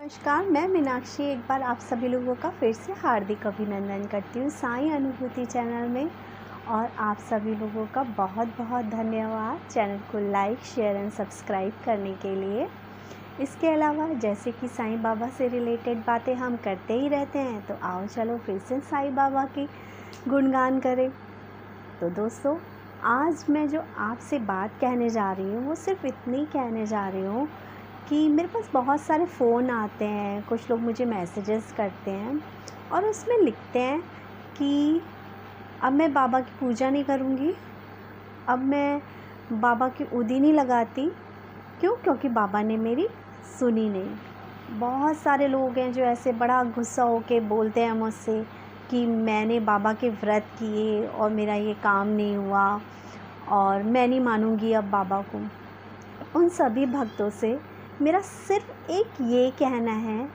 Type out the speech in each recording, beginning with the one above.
नमस्कार, मैं मीनाक्षी एक बार आप सभी लोगों का फिर से हार्दिक अभिनंदन करती हूँ साईं अनुभूति चैनल में। और आप सभी लोगों का बहुत बहुत धन्यवाद चैनल को लाइक, शेयर एंड सब्सक्राइब करने के लिए। इसके अलावा जैसे कि साईं बाबा से रिलेटेड बातें हम करते ही रहते हैं, तो आओ चलो फिर से साईं बाबा की गुणगान करें। तो दोस्तों, आज मैं जो आपसे बात कहने जा रही हूँ वो सिर्फ इतनी कहने जा रही हूँ कि मेरे पास बहुत सारे फ़ोन आते हैं, कुछ लोग मुझे मैसेजेस करते हैं और उसमें लिखते हैं कि अब मैं बाबा की पूजा नहीं करूँगी, अब मैं बाबा की उदी नहीं लगाती। क्यों? क्योंकि बाबा ने मेरी सुनी नहीं। बहुत सारे लोग हैं जो ऐसे बड़ा गुस्सा होके बोलते हैं मुझसे कि मैंने बाबा के व्रत किए और मेरा ये काम नहीं हुआ और मैं नहीं मानूँगी अब बाबा को। उन सभी भक्तों से मेरा सिर्फ़ एक ये कहना है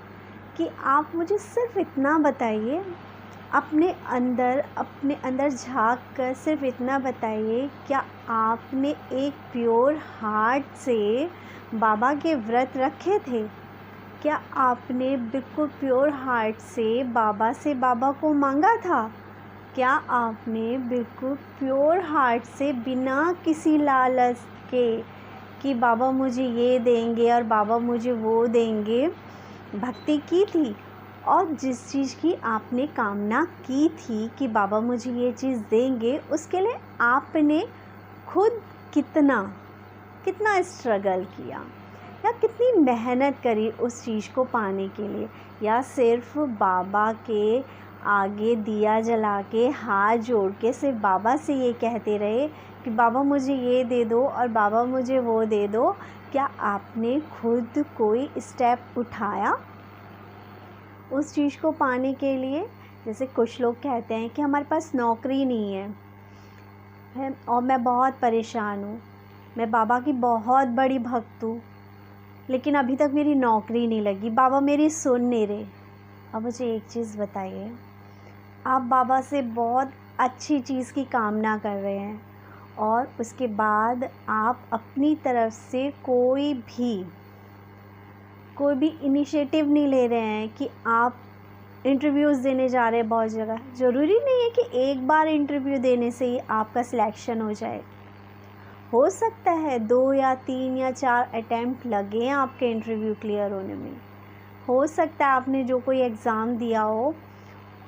कि आप मुझे सिर्फ़ इतना बताइए, अपने अंदर झाँक कर सिर्फ़ इतना बताइए, क्या आपने एक प्योर हार्ट से बाबा के व्रत रखे थे? क्या आपने बिल्कुल प्योर हार्ट से बाबा को मांगा था? क्या आपने बिल्कुल प्योर हार्ट से बिना किसी लालच के कि बाबा मुझे ये देंगे और बाबा मुझे वो देंगे भक्ति की थी? और जिस चीज़ की आपने कामना की थी कि बाबा मुझे ये चीज़ देंगे, उसके लिए आपने खुद कितना स्ट्रगल किया या कितनी मेहनत करी उस चीज़ को पाने के लिए? या सिर्फ बाबा के आगे दिया जला के हाथ जोड़ के सिर्फ बाबा से ये कहते रहे कि बाबा मुझे ये दे दो और बाबा मुझे वो दे दो? क्या आपने खुद कोई स्टेप उठाया उस चीज़ को पाने के लिए? जैसे कुछ लोग कहते हैं कि हमारे पास नौकरी नहीं है और मैं बहुत परेशान हूँ, मैं बाबा की बहुत बड़ी भक्त हूँ, लेकिन अभी तक मेरी नौकरी नहीं लगी, बाबा मेरी सुन नहीं रहे। अब मुझे एक चीज़ बताइए, आप बाबा से बहुत अच्छी चीज़ की कामना कर रहे हैं और उसके बाद आप अपनी तरफ से कोई भी इनिशिएटिव नहीं ले रहे हैं कि आप इंटरव्यूज़ देने जा रहे हैं बहुत जगह। ज़रूरी नहीं है कि एक बार इंटरव्यू देने से ही आपका सिलेक्शन हो जाए। हो सकता है 2 या 3 या 4 अटैम्प्ट लगे हैं आपके इंटरव्यू क्लियर होने में। हो सकता है आपने जो कोई एग्ज़ाम दिया हो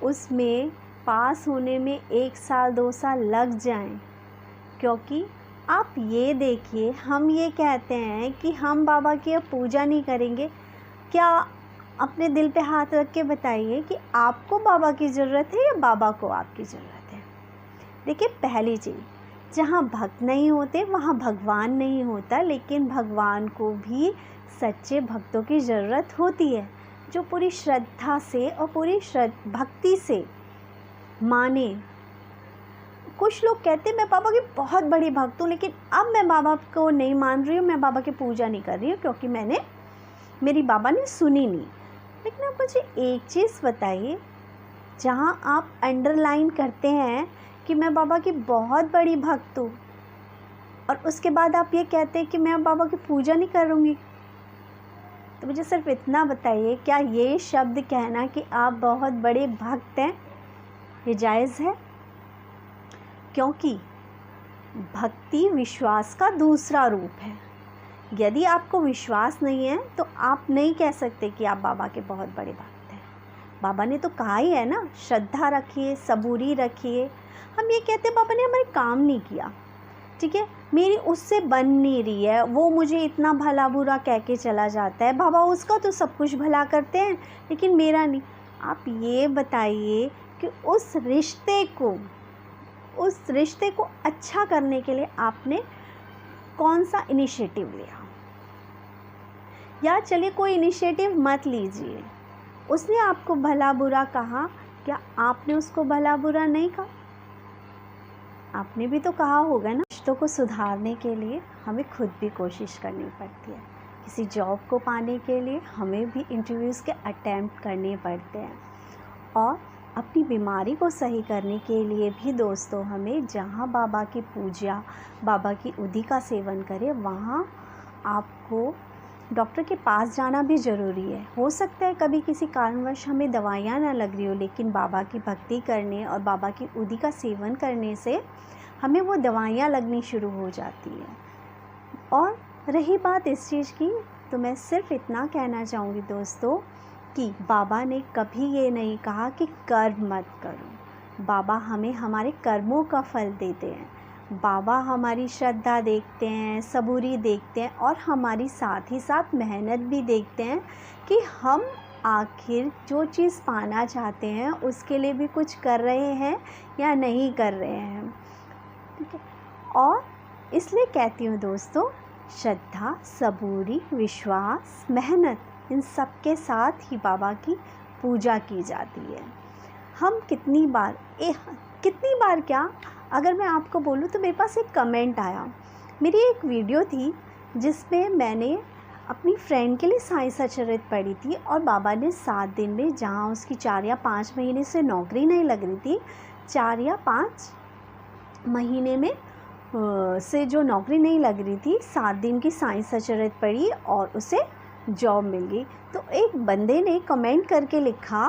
उसमें पास होने में 1 साल 2 साल लग जाएं। क्योंकि आप ये देखिए, हम ये कहते हैं कि हम बाबा की अब पूजा नहीं करेंगे। क्या अपने दिल पे हाथ रख के बताइए कि आपको बाबा की ज़रूरत है या बाबा को आपकी ज़रूरत है? देखिए, पहली चीज़, जहाँ भक्त नहीं होते वहाँ भगवान नहीं होता, लेकिन भगवान को भी सच्चे भक्तों की ज़रूरत होती है जो पूरी श्रद्धा से और पूरी भक्ति से माने। कुछ लोग कहते हैं मैं बाबा की बहुत बड़ी भक्त हूँ, लेकिन अब मैं बाबा को नहीं मान रही हूँ, मैं बाबा की पूजा नहीं कर रही हूँ क्योंकि मेरी बाबा ने सुनी नहीं। लेकिन आप मुझे एक चीज़ बताइए, जहाँ आप अंडरलाइन करते हैं कि मैं बाबा की बहुत बड़ी भक्त हूँ और उसके बाद आप ये कहते हैं कि मैं अब बाबा की पूजा नहीं करूँगी, तो मुझे सिर्फ इतना बताइए, क्या ये शब्द कहना कि आप बहुत बड़े भक्त हैं ये जायज़ है? क्योंकि भक्ति विश्वास का दूसरा रूप है। यदि आपको विश्वास नहीं है तो आप नहीं कह सकते कि आप बाबा के बहुत बड़े भक्त हैं। बाबा ने तो कहा ही है ना, श्रद्धा रखिए, सबूरी रखिए। हम ये कहते हैं बाबा ने हमारे काम नहीं किया, ठीक है, मेरी उससे बन नहीं रही है, वो मुझे इतना भला बुरा कह के चला जाता है, बाबा उसका तो सब कुछ भला करते हैं लेकिन मेरा नहीं। आप ये बताइए कि उस रिश्ते को अच्छा करने के लिए आपने कौन सा इनिशिएटिव लिया? या चलिए कोई इनिशिएटिव मत लीजिए, उसने आपको भला बुरा कहा, क्या आपने उसको भला बुरा नहीं कहा? आपने भी तो कहा होगा ना। रिश्तों को सुधारने के लिए हमें खुद भी कोशिश करनी पड़ती है। किसी जॉब को पाने के लिए हमें भी इंटरव्यूज़ के अटैम्प्ट करने पड़ते हैं और अपनी बीमारी को सही करने के लिए भी दोस्तों हमें जहाँ बाबा की पूजा, बाबा की उदी का सेवन करें, वहाँ आपको डॉक्टर के पास जाना भी ज़रूरी है। हो सकता है कभी किसी कारणवश हमें दवाइयाँ ना लग रही हो, लेकिन बाबा की भक्ति करने और बाबा की उदी का सेवन करने से हमें वो दवाइयाँ लगनी शुरू हो जाती हैं। और रही बात इस चीज़ की, तो मैं सिर्फ इतना कहना चाहूँगी दोस्तों कि बाबा ने कभी ये नहीं कहा कि कर्म मत करो। बाबा हमें हमारे कर्मों का फल देते हैं। बाबा हमारी श्रद्धा देखते हैं, सबूरी देखते हैं और हमारी साथ ही साथ मेहनत भी देखते हैं कि हम आखिर जो चीज़ पाना चाहते हैं उसके लिए भी कुछ कर रहे हैं या नहीं कर रहे हैं। ठीक है, और इसलिए कहती हूँ दोस्तों, श्रद्धा, सबूरी, विश्वास, मेहनत, इन सब के साथ ही बाबा की पूजा की जाती है। हम कितनी बार क्या, अगर मैं आपको बोलूँ तो मेरे पास एक कमेंट आया। मेरी एक वीडियो थी जिसमें मैंने अपनी फ्रेंड के लिए साईं सचरित पढ़ी थी और बाबा ने 7 दिन में, जहाँ उसकी 4 या 5 महीने से नौकरी नहीं लग रही थी, 4 या 5 महीने में से जो नौकरी नहीं लग रही थी, 7 दिन की साईं सचरित पढ़ी और उसे जॉब मिल गई। तो एक बंदे ने कमेंट करके लिखा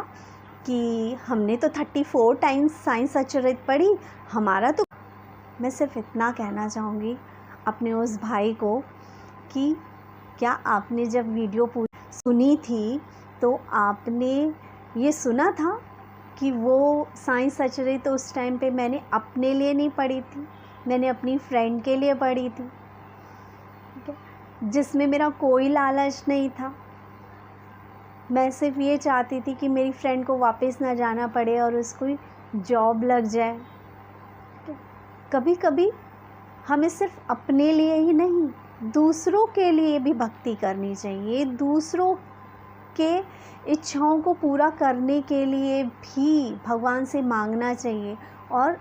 कि हमने तो 34 टाइम्स साईं सचरित पढ़ी, हमारा तो। मैं सिर्फ इतना कहना चाहूँगी अपने उस भाई को कि क्या आपने जब वीडियो पूरी सुनी थी तो आपने ये सुना था कि वो साईं सचरित तो उस टाइम पे मैंने अपने लिए नहीं पढ़ी थी, मैंने अपनी फ्रेंड के लिए पढ़ी थी, ठीक है, जिसमें मेरा कोई लालच नहीं था। मैं सिर्फ ये चाहती थी कि मेरी फ्रेंड को वापस ना जाना पड़े और उसको जॉब लग जाए। कभी कभी हमें सिर्फ अपने लिए ही नहीं, दूसरों के लिए भी भक्ति करनी चाहिए। दूसरों के इच्छाओं को पूरा करने के लिए भी भगवान से मांगना चाहिए। और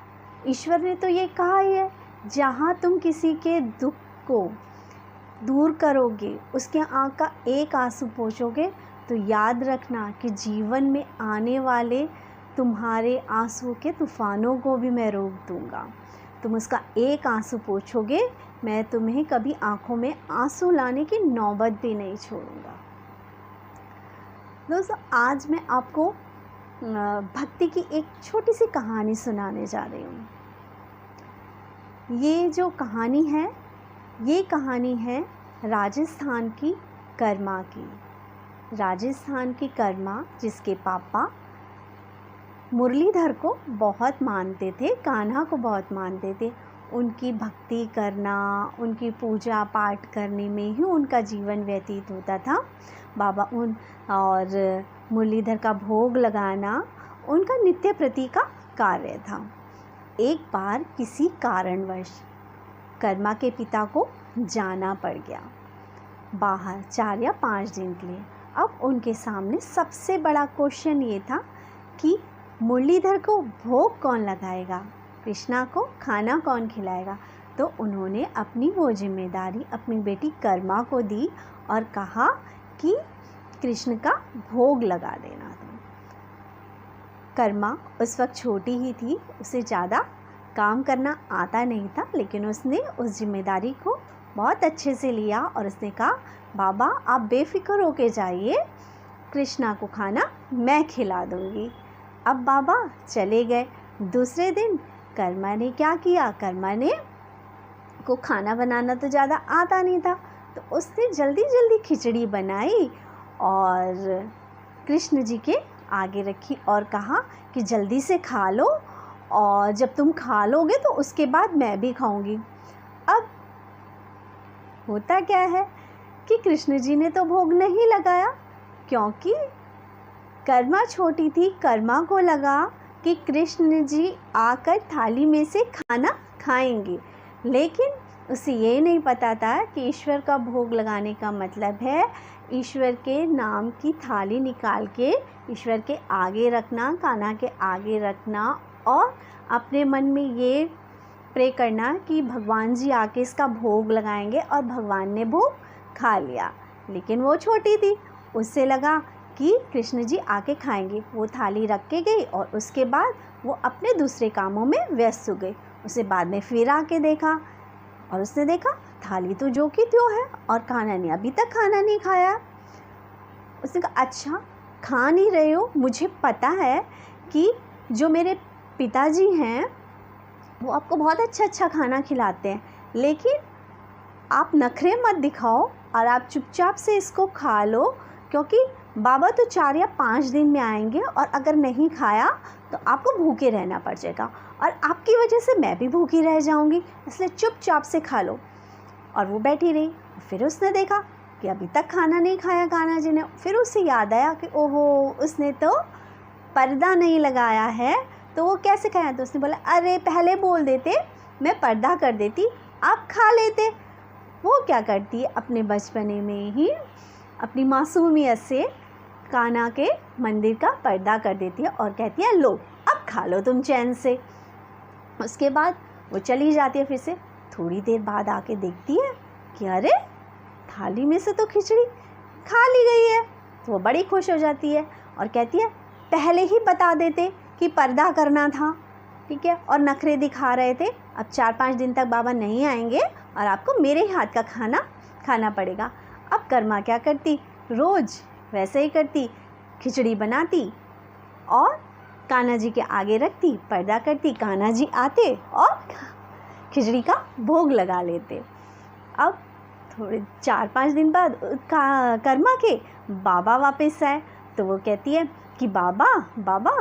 ईश्वर ने तो ये कहा ही है, जहाँ तुम किसी के दुख को दूर करोगे, उसके आँख का एक आंसू पोंछोगे, तो याद रखना कि जीवन में आने वाले तुम्हारे आंसू के तूफ़ानों को भी मैं रोक दूँगा। तुम उसका एक आंसू पोंछोगे, मैं तुम्हें कभी आँखों में आंसू लाने की नौबत भी नहीं छोड़ूंगा। दोस्तों, आज मैं आपको भक्ति की एक छोटी सी कहानी सुनाने जा रही हूँ। ये जो कहानी है, ये कहानी है राजस्थान की कर्मा की। राजस्थान की कर्मा, जिसके पापा मुरलीधर को बहुत मानते थे, कान्हा को बहुत मानते थे। उनकी भक्ति करना, उनकी पूजा पाठ करने में ही उनका जीवन व्यतीत होता था। बाबा और मुरलीधर का भोग लगाना उनका नित्य प्रति का कार्य था। एक बार किसी कारणवश कर्मा के पिता को जाना पड़ गया बाहर 4 या 5 दिन के लिए। अब उनके सामने सबसे बड़ा क्वेश्चन ये था कि मुरलीधर को भोग कौन लगाएगा, कृष्णा को खाना कौन खिलाएगा। तो उन्होंने अपनी वो जिम्मेदारी अपनी बेटी कर्मा को दी और कहा कि कृष्ण का भोग लगा देना। कर्मा उस वक्त छोटी ही थी, उसे ज़्यादा काम करना आता नहीं था, लेकिन उसने उस जिम्मेदारी को बहुत अच्छे से लिया और उसने कहा, बाबा आप बेफिक्र होके जाइए, कृष्णा को खाना मैं खिला दूँगी। अब बाबा चले गए। दूसरे दिन कर्मा ने क्या किया, कर्मा ने को खाना बनाना तो ज़्यादा आता नहीं था, तो उसने जल्दी जल्दी खिचड़ी बनाई और कृष्ण जी के आगे रखी और कहा कि जल्दी से खा लो, और जब तुम खा लोगे तो उसके बाद मैं भी खाऊंगी। अब होता क्या है कि कृष्ण जी ने तो भोग नहीं लगाया, क्योंकि कर्मा छोटी थी। कर्मा को लगा कि कृष्ण जी आकर थाली में से खाना खाएंगे, लेकिन उसे ये नहीं पता था कि ईश्वर का भोग लगाने का मतलब है ईश्वर के नाम की थाली निकाल के ईश्वर के आगे रखना, कान्हा के आगे रखना और अपने मन में ये प्रे करना कि भगवान जी आके इसका भोग लगाएंगे, और भगवान ने भोग खा लिया। लेकिन वो छोटी थी, उससे लगा कि कृष्ण जी आके खाएंगे। वो थाली रख के गई और उसके बाद वो अपने दूसरे कामों में व्यस्त हो गई। उसे बाद में फिर आके देखा और उसने देखा थाली तो जो की त्यों है और कान्हा ने अभी तक खाना नहीं खाया। उसने कहा अच्छा खा नहीं रहे हो, मुझे पता है कि जो मेरे पिताजी हैं वो आपको बहुत अच्छा खाना खिलाते हैं, लेकिन आप नखरे मत दिखाओ और आप चुपचाप से इसको खा लो, क्योंकि बाबा तो 4 या 5 दिन में आएंगे और अगर नहीं खाया तो आपको भूखे रहना पड़ जाएगा और आपकी वजह से मैं भी भूखी रह जाऊंगी, इसलिए चुपचाप से खा लो। और वो बैठी रही। फिर उसने देखा कि अभी तक खाना नहीं खाया कान्हा जी ने। फिर उसे याद आया कि ओहो उसने तो पर्दा नहीं लगाया है, तो वो कैसे खाया। तो उसने बोला अरे पहले बोल देते, मैं पर्दा कर देती, आप खा लेते। वो क्या करती है, अपने बचपने में ही अपनी मासूमियत से कान्हा के मंदिर का पर्दा कर देती है और कहती है लो अब खा लो तुम चैन से। उसके बाद वो चली जाती है। फिर से थोड़ी देर बाद आके देखती है कि अरे थाली में से तो खिचड़ी खा ली गई है। तो वो बड़ी खुश हो जाती है और कहती है पहले ही बता देते कि पर्दा करना था, ठीक है, और नखरे दिखा रहे थे। अब 4-5 दिन तक बाबा नहीं आएंगे और आपको मेरे हाथ का खाना खाना पड़ेगा। अब कर्मा क्या करती, रोज़ वैसे ही करती, खिचड़ी बनाती और कान्हा जी के आगे रखती, पर्दा करती, कान्हा जी आते और खिचड़ी का भोग लगा लेते। अब थोड़े 4-5 दिन बाद कर्मा के बाबा वापस आए। तो वो कहती है कि बाबा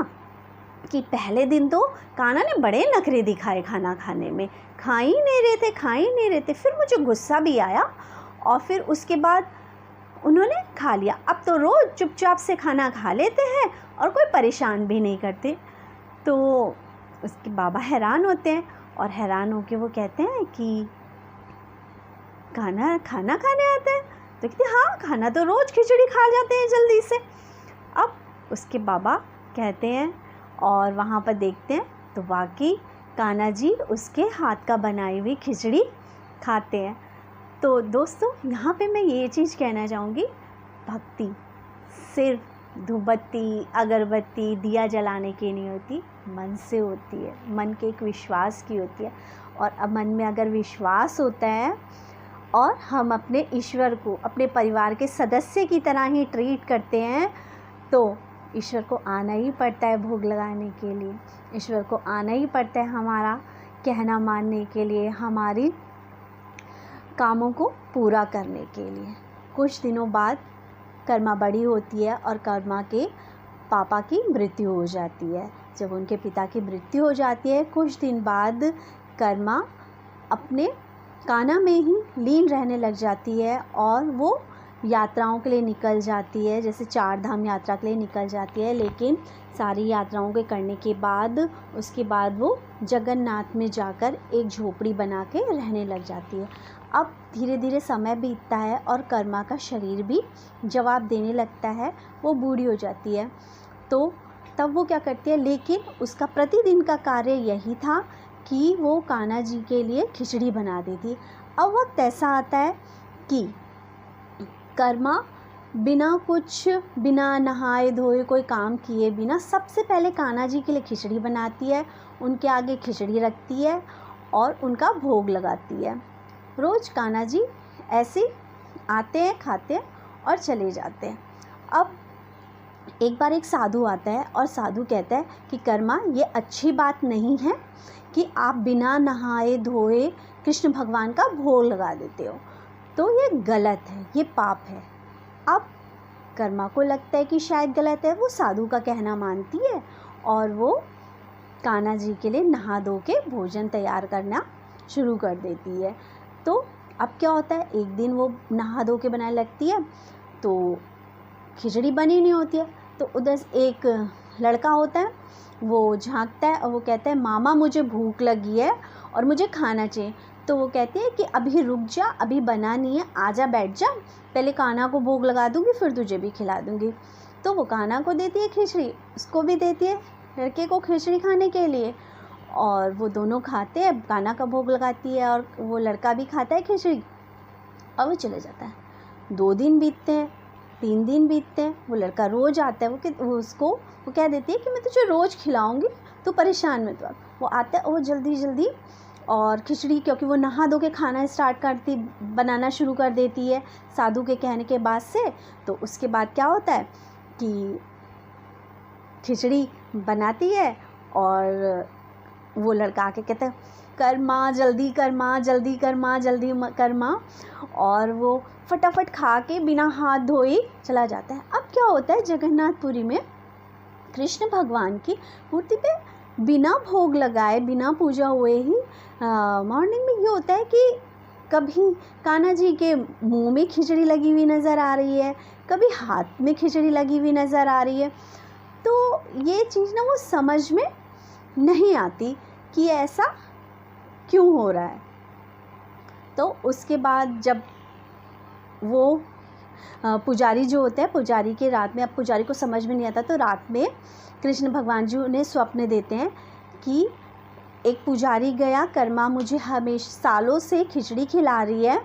कि पहले दिन तो कान्हा ने बड़े नखरे दिखाए खाना खाने में, खा ही नहीं रहे थे। फिर मुझे गुस्सा भी आया और फिर उसके बाद उन्होंने खा लिया। अब तो रोज़ चुपचाप से खाना खा लेते हैं और कोई परेशान भी नहीं करते। तो उसके बाबा हैरान होते हैं और हैरान होकर वो कहते हैं कि खाना खाने आते हैं। तो कहते हाँ खाना तो रोज़ खिचड़ी खा जाते हैं जल्दी से। अब उसके बाबा कहते हैं और वहाँ पर देखते हैं तो वाकई कान्हा जी उसके हाथ का बनाई हुई खिचड़ी खाते हैं। तो दोस्तों यहाँ पे मैं ये चीज़ कहना चाहूँगी, भक्ति सिर्फ धूपबत्ती अगरबत्ती दिया जलाने की नहीं होती, मन से होती है, मन के एक विश्वास की होती है। और अब मन में अगर विश्वास होता है और हम अपने ईश्वर को अपने परिवार के सदस्य की तरह ही ट्रीट करते हैं तो ईश्वर को आना ही पड़ता है भोग लगाने के लिए। ईश्वर को आना ही पड़ता है हमारा कहना मानने के लिए, हमारी कामों को पूरा करने के लिए। कुछ दिनों बाद कर्मा बड़ी होती है और कर्मा के पापा की मृत्यु हो जाती है। जब उनके पिता की मृत्यु हो जाती है कुछ दिन बाद कर्मा अपने कान्हा में ही लीन रहने लग जाती है और वो यात्राओं के लिए निकल जाती है, जैसे 4 धाम यात्रा के लिए निकल जाती है। लेकिन सारी यात्राओं के करने के बाद उसके बाद वो जगन्नाथ में जाकर एक झोपड़ी बना के रहने लग जाती है। अब धीरे धीरे समय बीतता है और कर्मा का शरीर भी जवाब देने लगता है, वो बूढ़ी हो जाती है। तो तब वो क्या करती है, लेकिन उसका प्रतिदिन का कार्य यही था कि वो कान्हा जी के लिए खिचड़ी बना देती। अब वक्त ऐसा आता है कि कर्मा बिना नहाए धोए कोई काम किए बिना सबसे पहले कान्हा जी के लिए खिचड़ी बनाती है, उनके आगे खिचड़ी रखती है और उनका भोग लगाती है। रोज़ कान्हा जी ऐसे आते हैं, खाते हैं और चले जाते हैं। अब एक बार एक साधु आता है और साधु कहता है कि कर्मा ये अच्छी बात नहीं है कि आप बिना नहाए धोए कृष्ण भगवान का भोग लगा देते हो, तो ये गलत है, ये पाप है। अब कर्मा को लगता है कि शायद गलत है, वो साधु का कहना मानती है और वो कान्हा जी के लिए नहा धो के भोजन तैयार करना शुरू कर देती है। तो अब क्या होता है, एक दिन वो नहा धो के बनाने लगती है तो खिचड़ी बनी नहीं होती है। तो उधर एक लड़का होता है, वो झांकता है और वो कहता है मामा मुझे भूख लगी है और मुझे खाना चाहिए। तो वो कहते हैं कि अभी रुक जा, अभी बना नहीं है, आजा बैठ जा, पहले कान्हा को भोग लगा दूँगी फिर तुझे भी खिला दूँगी। तो वो कान्हा को देती है खिचड़ी, उसको भी देती है लड़के को खिचड़ी खाने के लिए और वो दोनों खाते हैं, कान्हा का भोग लगाती है और वो लड़का भी खाता है खिचड़ी और वो चले जाता है। 2 दिन बीतते हैं, 3 दिन बीतते हैं, वो लड़का रोज़ आता है। वो कह देती है कि मैं तुझे रोज़ खिलाऊँगी, तू परेशान मत हो। वो आता है और वो जल्दी जल्दी और खिचड़ी क्योंकि वो नहा धो के खाना बनाना शुरू कर देती है साधु के कहने के बाद से। तो उसके बाद क्या होता है कि खिचड़ी बनाती है और वो लड़का आके कहता है कर माँ, जल्दी कर माँ, जल्दी कर माँ, जल्दी कर माँ, और वो फटाफट खा के बिना हाथ धोए चला जाता है। अब क्या होता है, जगन्नाथपुरी में कृष्ण भगवान की मूर्ति पे बिना भोग लगाए, बिना पूजा हुए ही मॉर्निंग में ये होता है कि कभी कान्हा जी के मुंह में खिचड़ी लगी हुई नज़र आ रही है, कभी हाथ में खिचड़ी लगी हुई नज़र आ रही है। तो ये चीज़ ना वो समझ में नहीं आती कि ऐसा क्यों हो रहा है। तो उसके बाद जब वो पुजारी जो होता है, पुजारी के रात में, अब पुजारी को समझ में नहीं आता, तो रात में कृष्ण भगवान जी उन्हें स्वप्न देते हैं कि एक पुजारी गया, कर्मा मुझे हमेशा सालों से खिचड़ी खिला रही है,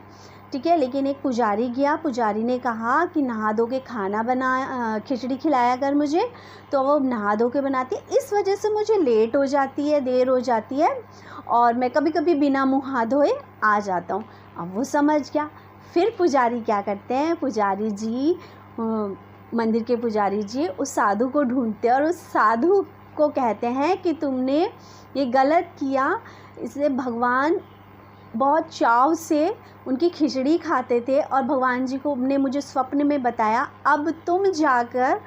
ठीक है, लेकिन एक पुजारी गया, पुजारी ने कहा कि नहा धो के खाना बना, खिचड़ी खिलाया कर मुझे, तो वो नहा धो के बनाती है, इस वजह से मुझे लेट हो जाती है, देर हो जाती है और मैं कभी कभी बिना मुँह हाथ धोए आ जाता हूँ। अब वो समझ गया। फिर पुजारी क्या करते हैं, पुजारी जी, मंदिर के पुजारी जी उस साधु को ढूंढते हैं और उस साधु को कहते हैं कि तुमने ये गलत किया, इसलिए भगवान बहुत चाव से उनकी खिचड़ी खाते थे और भगवान जी को ने मुझे स्वप्न में बताया, अब तुम जाकर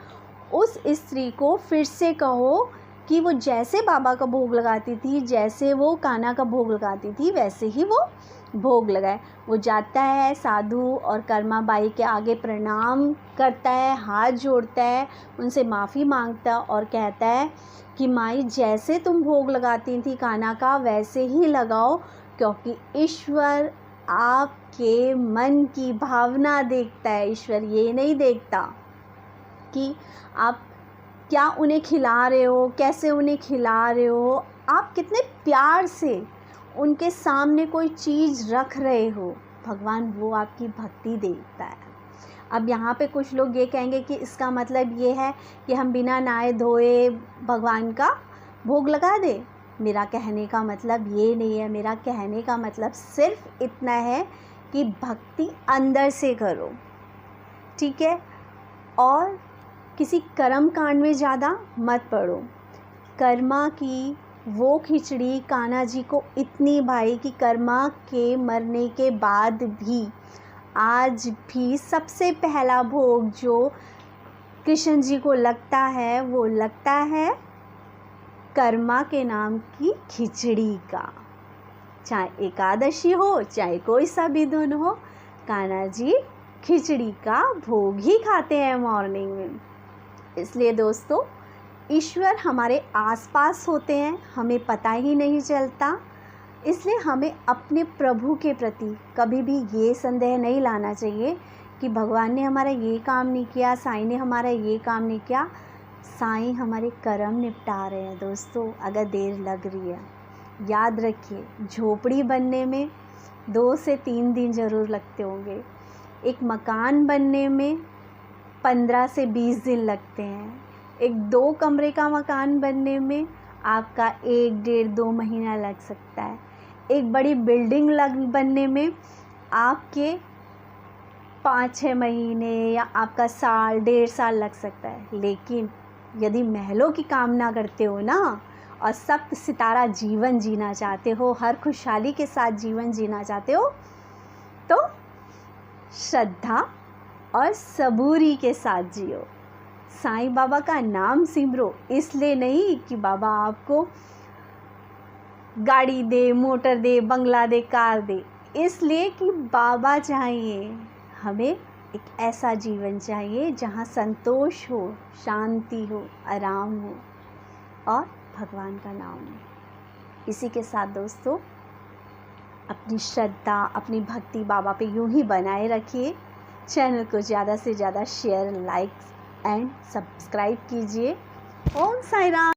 उस स्त्री को फिर से कहो कि वो जैसे बाबा का भोग लगाती थी, जैसे वो कान्हा का भोग लगाती थी, वैसे ही वो भोग लगाए। वो जाता है साधु और कर्मा बाई के आगे प्रणाम करता है, हाथ जोड़ता है, उनसे माफ़ी मांगता है और कहता है कि माई जैसे तुम भोग लगाती थी कान्हा का वैसे ही लगाओ, क्योंकि ईश्वर आपके मन की भावना देखता है। ईश्वर ये नहीं देखता कि आप क्या उन्हें खिला रहे हो, कैसे उन्हें खिला रहे हो, आप कितने प्यार से उनके सामने कोई चीज़ रख रहे हो। भगवान वो आपकी भक्ति देखता है। अब यहाँ पे कुछ लोग ये कहेंगे कि इसका मतलब ये है कि हम बिना नहाए धोए भगवान का भोग लगा दें। मेरा कहने का मतलब ये नहीं है। मेरा कहने का मतलब सिर्फ इतना है कि भक्ति अंदर से करो, ठीक है, और किसी कर्म कांड में ज़्यादा मत पड़ो। कर्मा की वो खिचड़ी कान्हा जी को इतनी भाई कि कर्मा के मरने के बाद भी आज भी सबसे पहला भोग जो कृष्ण जी को लगता है वो लगता है कर्मा के नाम की खिचड़ी का। चाहे एकादशी हो, चाहे कोई सा भी दिन हो, कान्हा जी खिचड़ी का भोग ही खाते हैं मॉर्निंग में। इसलिए दोस्तों, ईश्वर हमारे आसपास होते हैं, हमें पता ही नहीं चलता। इसलिए हमें अपने प्रभु के प्रति कभी भी ये संदेह नहीं लाना चाहिए कि भगवान ने हमारा ये काम नहीं किया, साईं ने हमारा ये काम नहीं किया। साईं हमारे कर्म निपटा रहे हैं दोस्तों। अगर देर लग रही है, याद रखिए, झोपड़ी बनने में 2 से 3 दिन ज़रूर लगते होंगे। एक मकान बनने में 15 से 20 दिन लगते हैं। एक 2 कमरे का मकान बनने में आपका 1, 1.5, 2 महीना लग सकता है। एक बड़ी बिल्डिंग बनने में आपके 5-6 महीने या आपका साल, 1.5 साल लग सकता है। लेकिन यदि महलों की कामना करते हो ना और सप्त सितारा जीवन जीना चाहते हो, हर खुशहाली के साथ जीवन जीना चाहते हो, तो श्रद्धा और सबूरी के साथ जियो। साईं बाबा का नाम सिमरो, इसलिए नहीं कि बाबा आपको गाड़ी दे, मोटर दे, बंगला दे, कार दे, इसलिए कि बाबा चाहिए। हमें एक ऐसा जीवन चाहिए जहाँ संतोष हो, शांति हो, आराम हो और भगवान का नाम हो। इसी के साथ दोस्तों, अपनी श्रद्धा, अपनी भक्ति बाबा पे यूं ही बनाए रखिए। चैनल को ज़्यादा से ज़्यादा शेयर, लाइक एंड सब्सक्राइब कीजिए। ओम साईं राम।